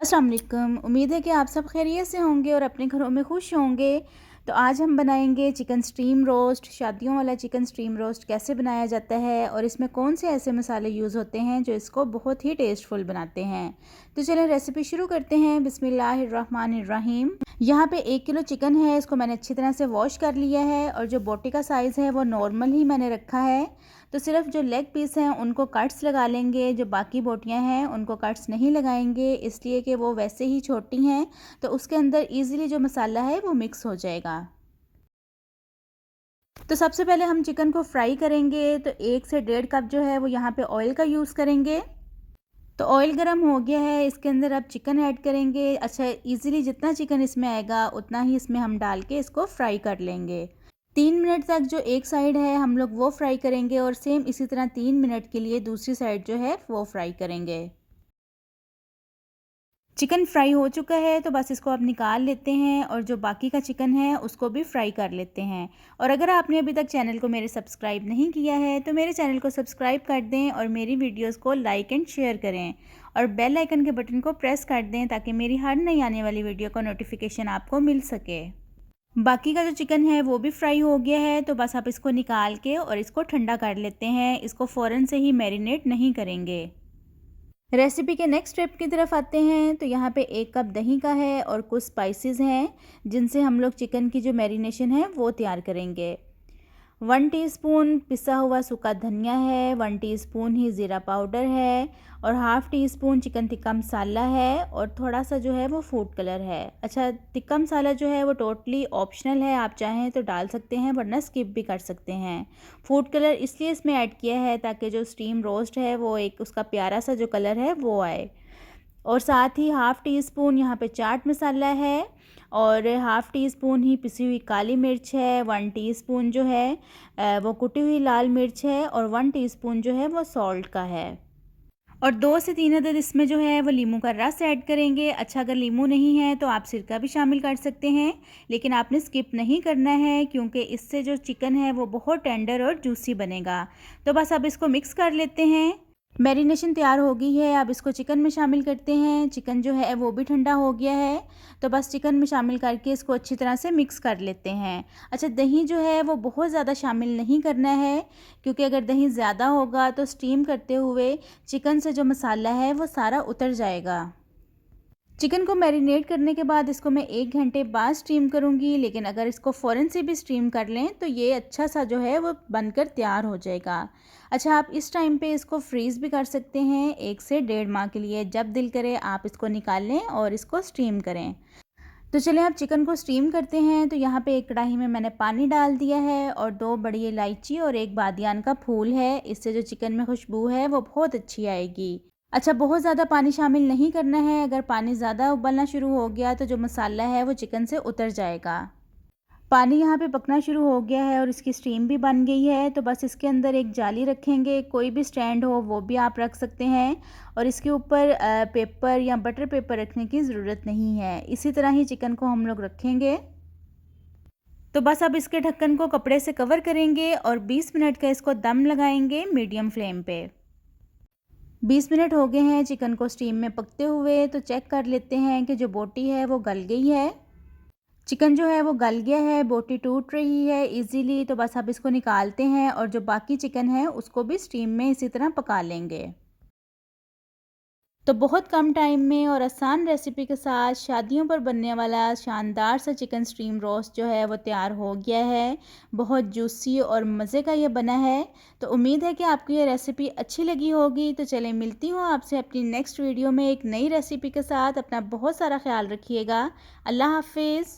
अस्सलाम वालेकुम। उम्मीद है कि आप सब खैरियत से होंगे और अपने घरों में खुश होंगे। तो आज हम बनाएंगे चिकन स्टीम रोस्ट। शादियों वाला चिकन स्टीम रोस्ट कैसे बनाया जाता है और इसमें कौन से ऐसे मसाले यूज़ होते हैं जो इसको बहुत ही टेस्टफुल बनाते हैं। तो चलें रेसिपी शुरू करते हैं। बिस्मिल्लाहिर्रहमानिर्रहीम। यहाँ पे 1 किलो चिकन है, इसको मैंने अच्छी तरह से वॉश कर लिया है और जो बोटी का साइज़ है वो नॉर्मल ही मैंने रखा है। तो सिर्फ जो लेग पीस हैं उनको कट्स लगा लेंगे, जो बाकी बोटियां हैं उनको कट्स नहीं लगाएंगे, इसलिए कि वो वैसे ही छोटी हैं तो उसके अंदर इजीली जो मसाला है वो मिक्स हो जाएगा। तो सबसे पहले हम चिकन को फ्राई करेंगे। तो 1 से 1.5 कप जो है वो यहाँ पे ऑयल का यूज़ करेंगे। तो ऑयल गर्म हो गया है, इसके अंदर अब चिकन ऐड करेंगे। अच्छा, इजीली जितना चिकन इसमें आएगा उतना ही इसमें हम डाल के इसको फ्राई कर लेंगे। 3 मिनट तक जो एक साइड है हम लोग वो फ्राई करेंगे और सेम इसी तरह 3 मिनट के लिए दूसरी साइड जो है वो फ्राई करेंगे। चिकन फ्राई हो चुका है तो बस इसको अब निकाल लेते हैं और जो बाकी का चिकन है उसको भी फ्राई कर लेते हैं। और अगर आपने अभी तक चैनल को मेरे सब्सक्राइब नहीं किया है तो मेरे चैनल को सब्सक्राइब कर दें और मेरी वीडियोस को लाइक एंड शेयर करें और बेल आइकन के बटन को प्रेस कर दें ताकि मेरी हर नई आने वाली वीडियो का नोटिफिकेशन आपको मिल सके। बाकी का जो चिकन है वो भी फ्राई हो गया है तो बस आप इसको निकाल के और इसको ठंडा कर लेते हैं। इसको फ़ौरन से ही मैरिनेट नहीं करेंगे। रेसिपी के नेक्स्ट स्टेप की तरफ आते हैं। तो यहाँ पे 1 कप दही का है और कुछ स्पाइसेस हैं जिनसे हम लोग चिकन की जो मैरिनेशन है वो तैयार करेंगे। 1 टीस्पून पिसा हुआ सूखा धनिया है, 1 टीस्पून ही ज़ीरा पाउडर है और half teaspoon chicken tikka masala है और थोड़ा सा जो है वो फूड कलर है। अच्छा, टिक्का मसाला जो है वो टोटली ऑप्शनल है, आप चाहें तो डाल सकते हैं वरना स्किप भी कर सकते हैं। फूड कलर इसलिए इसमें ऐड किया है ताकि जो स्टीम रोस्ट है वो एक उसका प्यारा सा जो कलर है वो आए। और साथ ही हाफ़ टी स्पून यहाँ पे चाट मसाला है और हाफ़ टी स्पून ही पिसी हुई काली मिर्च है, 1 टीस्पून जो है वो कुटी हुई लाल मिर्च है और 1 टीस्पून जो है वो सॉल्ट का है। और 2 से 3 अदद इसमें जो है वो नींबू का रस ऐड करेंगे। अच्छा, अगर नींबू नहीं है तो आप सिरका भी शामिल कर सकते हैं, लेकिन आपने स्किप नहीं करना है क्योंकि इससे जो चिकन है वो बहुत टेंडर और जूसी बनेगा। तो बस अब इसको मिक्स कर लेते हैं। मैरिनेशन तैयार हो गई है, अब इसको चिकन में शामिल करते हैं। चिकन जो है वो भी ठंडा हो गया है तो बस चिकन में शामिल करके इसको अच्छी तरह से मिक्स कर लेते हैं। अच्छा, दही जो है वो बहुत ज़्यादा शामिल नहीं करना है क्योंकि अगर दही ज़्यादा होगा तो स्टीम करते हुए चिकन से जो मसाला है वो सारा उतर जाएगा। चिकन को मैरिनेट करने के बाद इसको मैं 1 घंटे बाद स्टीम करूंगी, लेकिन अगर इसको फ़ौरन से भी स्टीम कर लें तो ये अच्छा सा जो है वो बनकर तैयार हो जाएगा। अच्छा, आप इस टाइम पे इसको फ्रीज़ भी कर सकते हैं 1 से 1.5 माह के लिए। जब दिल करे आप इसको निकाल लें और इसको स्टीम करें। तो चलिए आप चिकन को स्टीम करते हैं। तो यहाँ पे एक कढ़ाई में मैंने पानी डाल दिया है और 2 बड़ी इलायची और 1 बादियान का फूल है। इससे जो चिकन में खुशबू है वो बहुत अच्छी आएगी। अच्छा, बहुत ज़्यादा पानी शामिल नहीं करना है, अगर पानी ज़्यादा उबलना शुरू हो गया तो जो मसाला है वो चिकन से उतर जाएगा। पानी यहाँ पे पकना शुरू हो गया है और इसकी स्टीम भी बन गई है तो बस इसके अंदर एक जाली रखेंगे, कोई भी स्टैंड हो वो भी आप रख सकते हैं और इसके ऊपर पेपर या बटर पेपर रखने की ज़रूरत नहीं है। इसी तरह ही चिकन को हम लोग रखेंगे। तो बस अब इसके ढक्कन को कपड़े से कवर करेंगे और 20 मिनट का इसको दम लगाएंगे मीडियम फ्लेम पे। 20 मिनट हो गए हैं चिकन को स्टीम में पकते हुए। तो चेक कर लेते हैं कि जो बोटी है वो गल गई है। चिकन जो है वो गल गया है, बोटी टूट रही है इजीली। तो बस अब इसको निकालते हैं और जो बाकी चिकन है उसको भी स्टीम में इसी तरह पका लेंगे। तो बहुत कम टाइम में और आसान रेसिपी के साथ शादियों पर बनने वाला शानदार सा चिकन स्टीम रोस्ट जो है वो तैयार हो गया है। बहुत जूसी और मज़े का ये बना है। तो उम्मीद है कि आपको ये रेसिपी अच्छी लगी होगी। तो चलें, मिलती हूँ आपसे अपनी नेक्स्ट वीडियो में एक नई रेसिपी के साथ। अपना बहुत सारा ख्याल रखिएगा। अल्लाह हाफिज़।